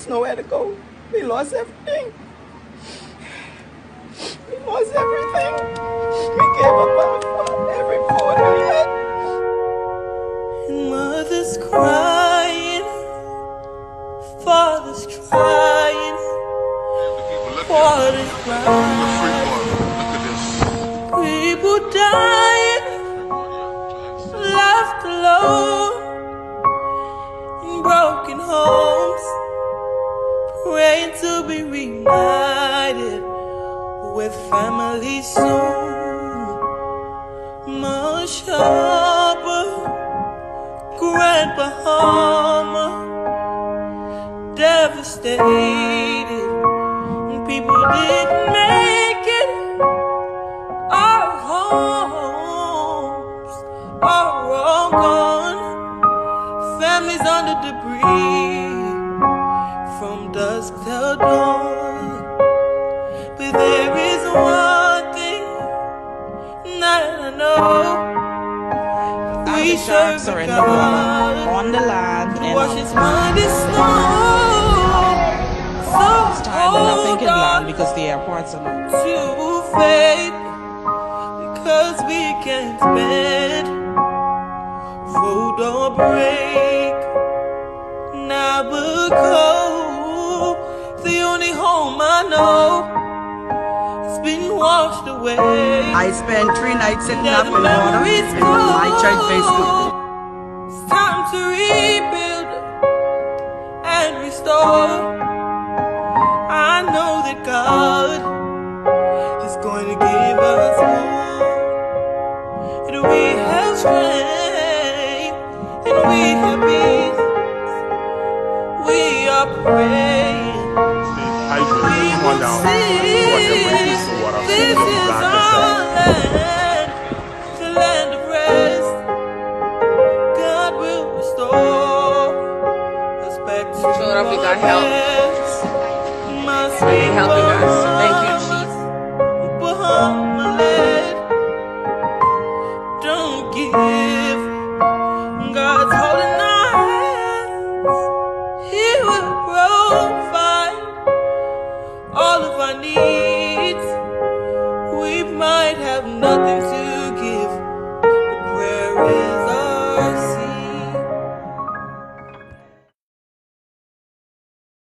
just nowhere to go. We lost everything. We lost everything. We gave up every food we had. And mother's crying, father's trying, father's crying, people dying, left alone in broken homes, praying to be reunited with family soon. Michaud, Grand Bahamas, devastated. People didn't make it. Our homes are all gone. Families under debris from dusk till dawn. But there is one thing that I know. We sharks are in the water, on the land, and wash its mighty snow. So it's time that nothing can land because the airports are not. To faith, because we can't spend food or break. Now because the only home I know has been washed away. I spent 3 nights sitting up in water and my church Facebook. It's time to rebuild and restore. I know that God is going to give us more. And we have strength and we have peace. We are praying. We will see. This is our land, the land of rest. God will restore us back to Showed up, we got help. Really helping us. Thank you, Chief. Bahamas, don't give. God's holding our hands. He will provide all of our needs.